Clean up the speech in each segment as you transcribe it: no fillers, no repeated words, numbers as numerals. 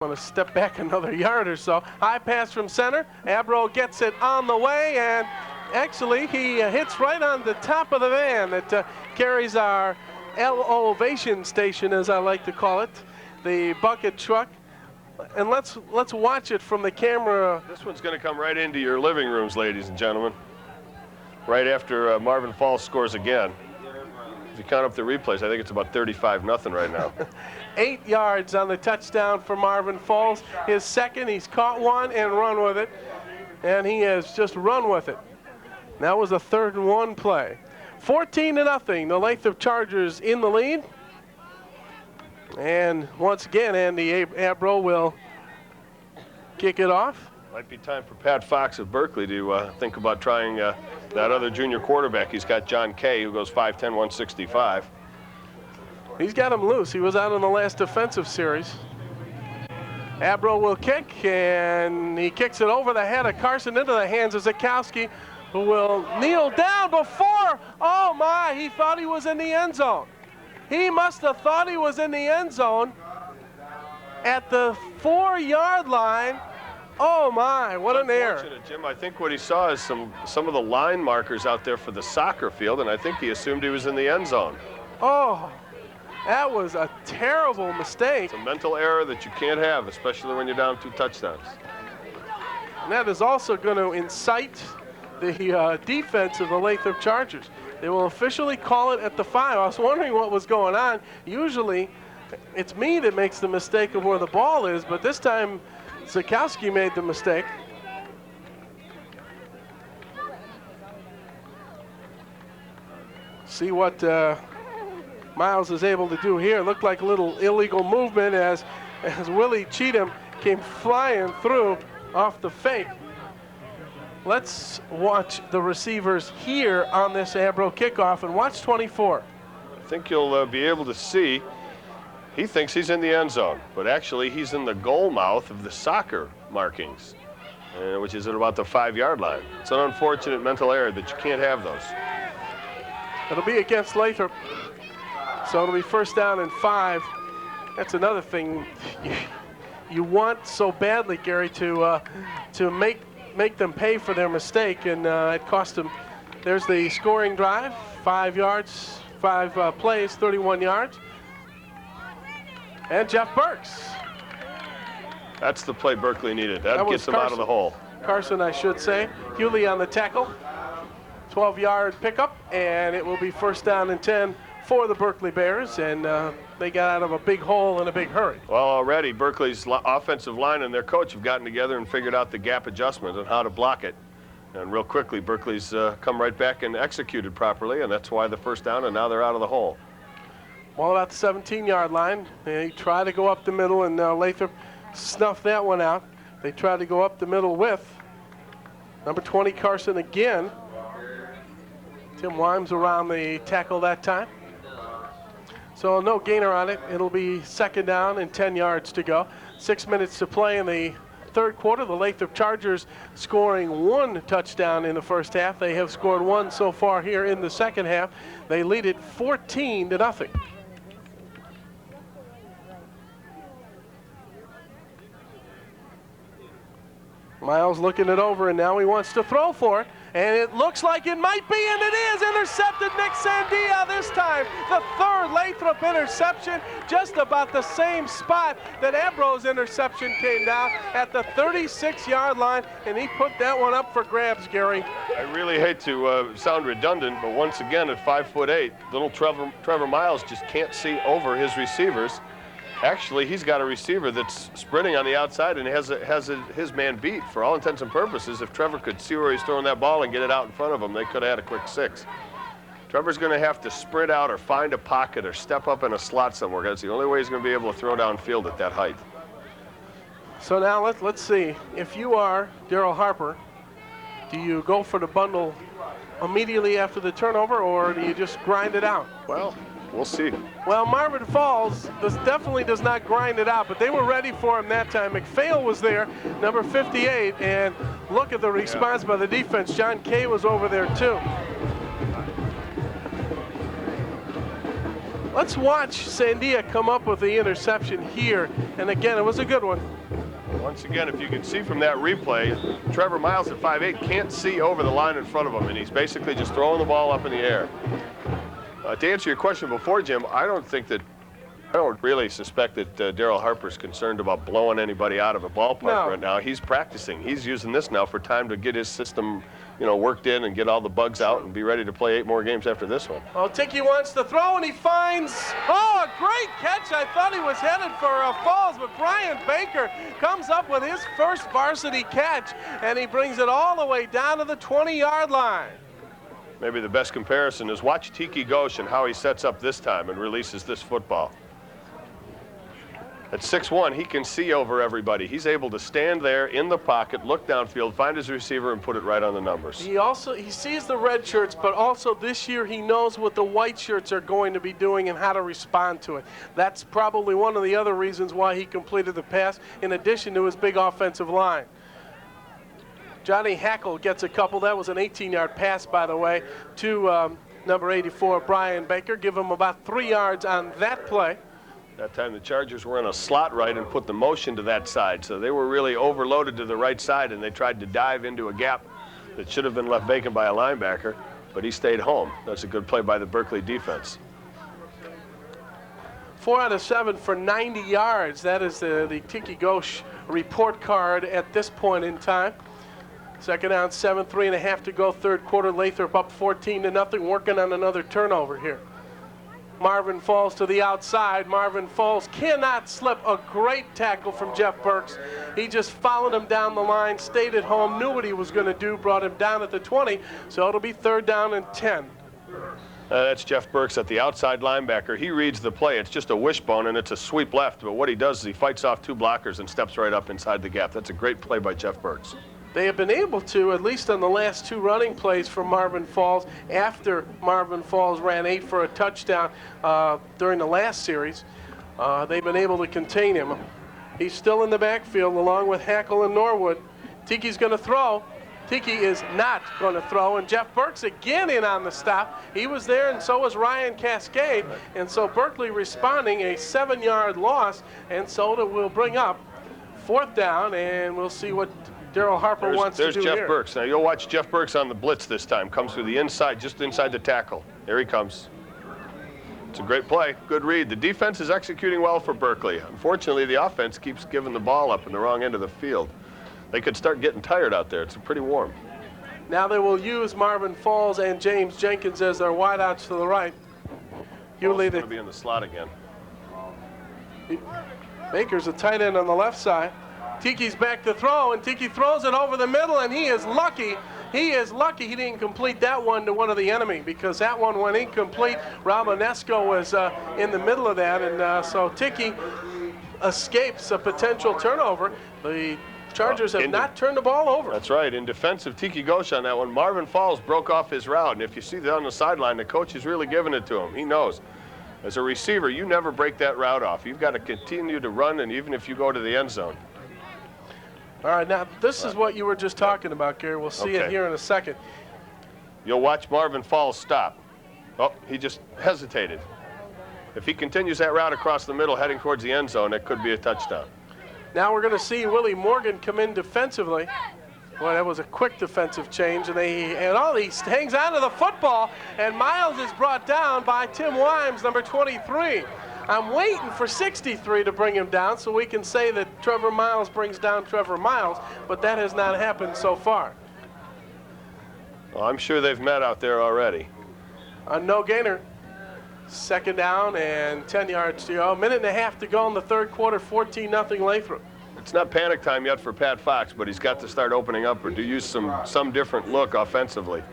Want to step back another yard or so. High pass from center. Abro gets it on the way, and actually he hits right on the top of the van that carries our elevation station, as I like to call it, the bucket truck. And let's watch it from the camera. This one's going to come right into your living rooms, ladies and gentlemen, right after Marvin Falls scores again. If you count up the replays, I think it's about 35-0 right now. 8 yards on the touchdown for Marvin Falls. His second, he's caught one and run with it. And he has just run with it. That was a 3rd and 1 play. 14-0, the Lathrup Chargers in the lead. And once again, Andy Abro will kick it off. Might be time for Pat Fox of Berkley to think about trying that other junior quarterback. He's got John Kay, who goes 5'10", 165. He's got him loose. He was out in the last defensive series. Abro will kick, and he kicks it over the head of Carson into the hands of Zakowski, who will kneel down before, oh my, he thought he was in the end zone. He must have thought he was in the end zone at the 4-yard line. Oh my, what an error. Jim, I think what he saw is some of the line markers out there for the soccer field, and I think he assumed he was in the end zone. Oh, that was a terrible mistake. It's a mental error that you can't have, especially when you're down 2 touchdowns. And that is also going to incite the defense of the Lathrup Chargers. They will officially call it at the 5. I was wondering what was going on. Usually, it's me that makes the mistake of where the ball is, but this time, Zakowski made the mistake. See what Miles is able to do here. Looked like a little illegal movement as Willie Cheatham came flying through off the fake. Let's watch the receivers here on this Abro kickoff and watch 24. I think you'll be able to see he thinks he's in the end zone, but actually he's in the goal mouth of the soccer markings, which is at about the 5-yard line. It's an unfortunate mental error that you can't have those. It'll be against Lathrup, so it'll be 1st down and 5. That's another thing you want so badly, Gary, to make them pay for their mistake, and it cost them. There's the scoring drive, 5 yards, 5 plays, 31 yards. And Jeff Burks. That's the play Berkley needed. That gets them out of the hole. Carson, I should say. Hewley on the tackle. 12-yard pickup, and it will be 1st down and 10 for the Berkley Bears, and they got out of a big hole in a big hurry. Well, already Berkley's offensive line and their coach have gotten together and figured out the gap adjustment and how to block it. And real quickly, Berkley's come right back and executed properly, and that's why the 1st down, and now they're out of the hole. Well, about the 17-yard line. They try to go up the middle, and Lathrup snuffed that one out. They tried to go up the middle with number 20, Carson again. Tim Wimes around the tackle that time. So no gainer on it. It'll be 2nd down and 10 yards to go. 6 minutes to play in the 3rd quarter. The Lathrup Chargers scoring 1 touchdown in the 1st half. They have scored 1 so far here in the 2nd half. They lead it 14-0. Miles looking it over, and now he wants to throw for it. And it looks like it might be, and it is. Intercepted Nick Sandia this time. The 3rd Lathrup interception, just about the same spot that Abro's interception came down at the 36-yard line, and he put that one up for grabs, Gary. I really hate to sound redundant, but once again at 5'8", little Trevor Miles just can't see over his receivers. Actually, he's got a receiver that's sprinting on the outside and has his man beat. For all intents and purposes, if Trevor could see where he's throwing that ball and get it out in front of him, they could have had a quick 6. Trevor's going to have to sprint out or find a pocket or step up in a slot somewhere. That's the only way he's going to be able to throw downfield at that height. So now let's see. If you are Daryl Harper, do you go for the bundle immediately after the turnover, or do you just grind it out? Well, we'll see. Well, Marvin Falls definitely does not grind it out, but they were ready for him that time. McPhail was there, number 58, and look at the response by the defense. John Kay was over there too. Let's watch Sandia come up with the interception here. And again, it was a good one. Once again, if you can see from that replay, Trevor Miles at 5'8" can't see over the line in front of him, and he's basically just throwing the ball up in the air. To answer your question before, Jim, I don't really suspect that Daryl Harper's concerned about blowing anybody out of a ballpark right now. He's practicing. He's using this now for time to get his system, worked in and get all the bugs out and be ready to play 8 more games after this one. Well, Tiki wants to throw, and he finds, a great catch. I thought he was headed for Falls, but Brian Baker comes up with his first varsity catch, and he brings it all the way down to the 20-yard line. Maybe the best comparison is watch Tiki Ghosh and how he sets up this time and releases this football. At 6'1", he can see over everybody. He's able to stand there in the pocket, look downfield, find his receiver, and put it right on the numbers. He sees the red shirts, but also this year he knows what the white shirts are going to be doing and how to respond to it. That's probably one of the other reasons why he completed the pass, in addition to his big offensive line. Johnny Hackle gets a couple. That was an 18-yard pass, by the way, to number 84, Brian Baker. Give him about 3 yards on that play. That time the Chargers were in a slot right and put the motion to that side, so they were really overloaded to the right side, and they tried to dive into a gap that should have been left vacant by a linebacker, but he stayed home. That's a good play by the Berkley defense. 4 out of 7 for 90 yards. That is the Tiki Ghosh report card at this point in time. Second down, 7, 3.5 to go, third quarter. Lathrup up 14-0, working on another turnover here. Marvin Falls to the outside. Marvin Falls cannot slip. A great tackle from Jeff Burks. He just followed him down the line, stayed at home, knew what he was going to do, brought him down at the 20, so it'll be 3rd down and 10. That's Jeff Burks at the outside linebacker. He reads the play. It's just a wishbone, and it's a sweep left, but what he does is he fights off 2 blockers and steps right up inside the gap. That's a great play by Jeff Burks. They have been able to, at least on the last 2 running plays from Marvin Falls, after Marvin Falls ran 8 for a touchdown during the last series, they've been able to contain him. He's still in the backfield along with Hackle and Norwood. Tiki's going to throw. Tiki is not going to throw, and Jeff Burks again in on the stop. He was there, and so was Ryan Cascade, and so Berkley responding, a 7-yard loss, and so it will bring up 4th down, and we'll see what Daryl Harper wants to do here. There's Jeff Burks. Now you'll watch Jeff Burks on the blitz this time. Comes through the inside, just inside the tackle. There he comes. It's a great play. Good read. The defense is executing well for Berkley. Unfortunately, the offense keeps giving the ball up in the wrong end of the field. They could start getting tired out there. It's pretty warm. Now they will use Marvin Falls and James Jenkins as their wideouts to the right. Falls going to be in the slot again. Baker's a tight end on the left side. Tiki's back to throw, and Tiki throws it over the middle, and he is lucky. He is lucky he didn't complete that one to one of the enemy, because that one went incomplete. Romanesco was in the middle of that, and so Tiki escapes a potential turnover. The Chargers have not turned the ball over. That's right. In defense of Tiki Ghosh on that one, Marvin Falls broke off his route, and if you see that on the sideline, the coach is really giving it to him. He knows. As a receiver, you never break that route off. You've got to continue to run, and even if you go to the end zone. All right, now this is what you were just talking about, Gary. We'll see it here in a second. You'll watch Marvin Falls stop. Oh, he just hesitated. If he continues that route across the middle heading towards the end zone, it could be a touchdown. Now we're going to see Willie Morgan come in defensively. Boy, that was a quick defensive change, and he hangs on to the football, and Miles is brought down by Tim Wimes, number 23. I'm waiting for 63 to bring him down so we can say that Trevor Miles brings down Trevor Miles, but that has not happened so far. Well, I'm sure they've met out there already. No gainer. 2nd down and 10 yards to go. 1.5 to go in the 3rd quarter, 14-0 Lathrup. It's not panic time yet for Pat Fox, but he's got to start opening up or to use some different look offensively.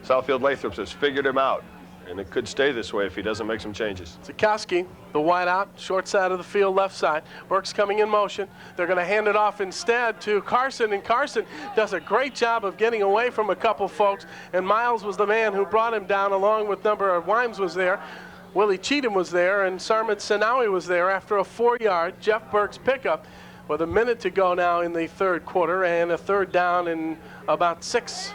Southfield Lathrup has figured him out, and it could stay this way if he doesn't make some changes. Zukowski, the wide out, short side of the field, left side. Burks coming in motion. They're going to hand it off instead to Carson, and Carson does a great job of getting away from a couple folks, and Miles was the man who brought him down along with Wimes was there. Willie Cheatham was there, and Sarmit Sanawi was there after a 4-yard Jeff Burks pickup with a minute to go now in the 3rd quarter, and a 3rd down and about 6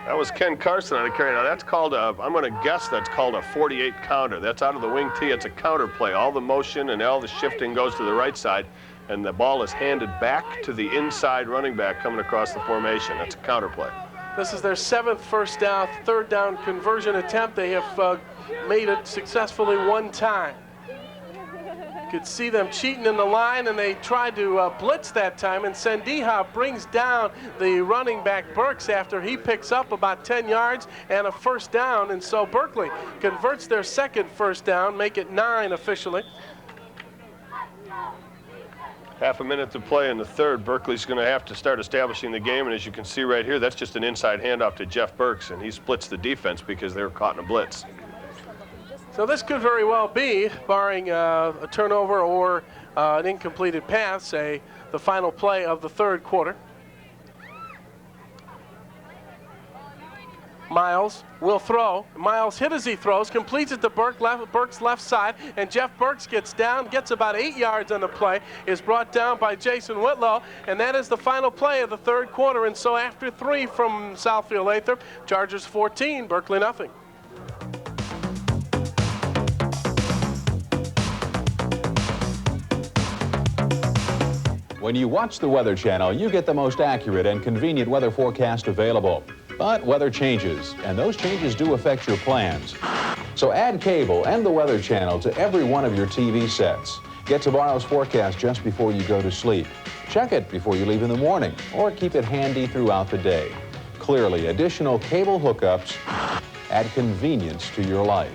That was Ken Carson on the carry. Now that's called a, I'm going to guess that's called a 48 counter. That's out of the wing tee. It's a counter play. All the motion and all the shifting goes to the right side, and the ball is handed back to the inside running back coming across the formation. That's a counter play. This is their 7th first down, 3rd down conversion attempt. They have made it successfully 1 time. You could see them cheating in the line, and they tried to blitz that time, and Sendiha brings down the running back Burks after he picks up about 10 yards and a first down, and so Berkley converts their 2nd first down, make it 9 officially. Half a minute to play in the 3rd. Berkley's going to have to start establishing the game, and as you can see right here, that's just an inside handoff to Jeff Burks, and he splits the defense because they were caught in a blitz. So this could very well be, barring a turnover or an incompleted pass, the final play of the 3rd quarter. Miles will throw. Miles hit as he throws, completes it to Burks' left side, and Jeff Burks gets down, gets about 8 yards on the play, is brought down by Jason Whitlow, and that is the final play of the 3rd quarter. And so after 3 from Southfield Lathrup, Chargers 14, Berkley nothing. When you watch the Weather Channel, you get the most accurate and convenient weather forecast available. But weather changes, and those changes do affect your plans. So add cable and the Weather Channel to every one of your TV sets. Get tomorrow's forecast just before you go to sleep. Check it before you leave in the morning, or keep it handy throughout the day. Clearly, additional cable hookups add convenience to your life.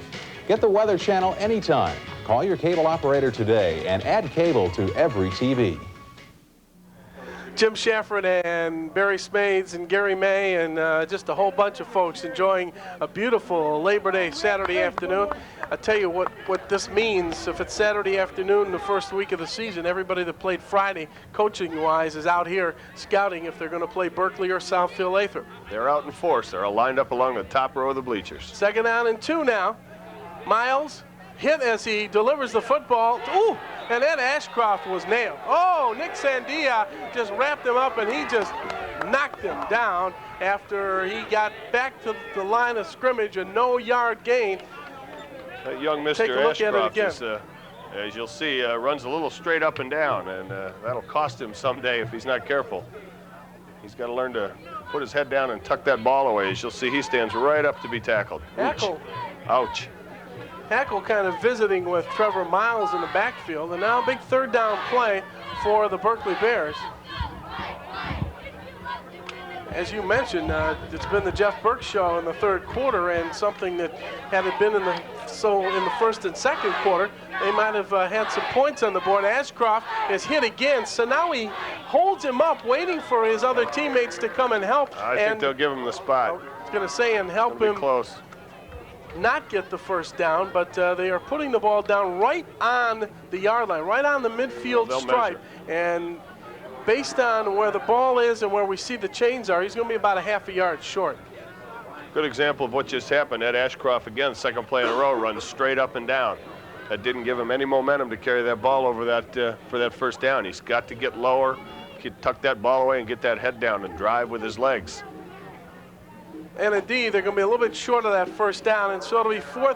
Get the Weather Channel anytime. Call your cable operator today and add cable to every TV. Jim Shafford and Barry Smades and Gary May and just a whole bunch of folks enjoying a beautiful Labor Day Saturday afternoon. I tell you what this means. If it's Saturday afternoon, the first week of the season, everybody that played Friday, coaching-wise, is out here scouting if they're going to play Berkley or Southfield Lathrup. They're out in force. They're all lined up along the top row of the bleachers. 2nd down and 2 now. Miles hit as he delivers the football. Ooh! And then Ashcroft was nailed. Oh, Nick Sandia just wrapped him up, and he just knocked him down after he got back to the line of scrimmage, a no-yard gain. That young Mr. Ashcroft is, as you'll see, runs a little straight up and down, and that'll cost him someday if he's not careful. He's got to learn to put his head down and tuck that ball away. As you'll see, he stands right up to be tackled. Hackle. Ouch. Hackle kind of visiting with Trevor Miles in the backfield, and now a big 3rd down play for the Berkley Bears. As you mentioned, it's been the Jeff Burks show in the 3rd quarter, and something that had it been in the 1st and 2nd quarter, they might have had some points on the board. Ashcroft is hit again, so now he holds him up, waiting for his other teammates to come and help. I think they'll give him the spot. I was going to say, and help him close. Not get the first down, but they are putting the ball down right on the yard line, right on the midfield stripe. And based on where the ball is and where we see the chains are, he's going to be about a half a yard short. Good example of what just happened. Ed Ashcroft, again, 2nd play in a row, runs straight up and down. That didn't give him any momentum to carry that ball over that for that first down. He's got to get lower, tuck that ball away, and get that head down and drive with his legs. And indeed, they're going to be a little bit short of that first down, and so it'll be fourth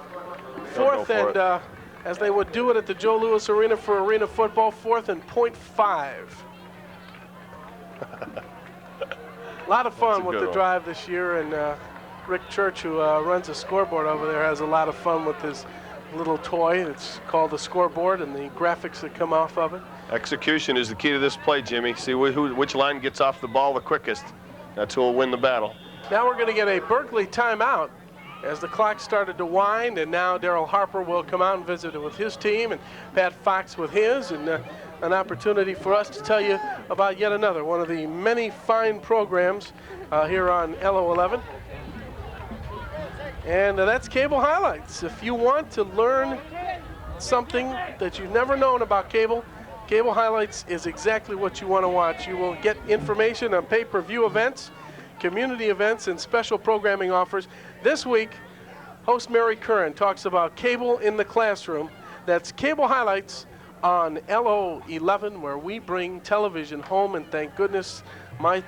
and as they would do it at the Joe Louis Arena for arena football, 4th and .5. A lot of fun with the drive this year, and Rick Church, who runs a scoreboard over there, has a lot of fun with his little toy. It's called the scoreboard, and the graphics that come off of it. Execution is the key to this play, Jimmy. See which line gets off the ball the quickest. That's who will win the battle. Now we're going to get a Berkley timeout as the clock started to wind, and now Darrell Harper will come out and visit with his team, and Pat Fox with his, and an opportunity for us to tell you about yet another one of the many fine programs here on LO11. And that's Cable Highlights. If you want to learn something that you've never known about cable, Cable Highlights is exactly what you want to watch. You will get information on pay-per-view events, community events, and special programming offers. This week, host Mary Curran talks about cable in the classroom. That's Cable Highlights on LO11, where we bring television home, and thank goodness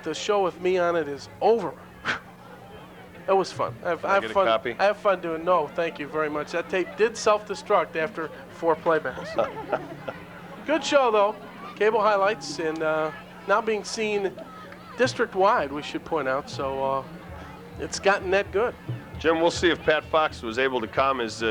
the show with me on it is over. It was fun. I I have get a fun. copy? I have fun doing. No, thank you very much. That tape did self-destruct after 4 playbacks. Good show though. Cable highlights and now being seen district-wide. We should point out. So it's gotten that good. Jim, we'll see if Pat Fox was able to calm his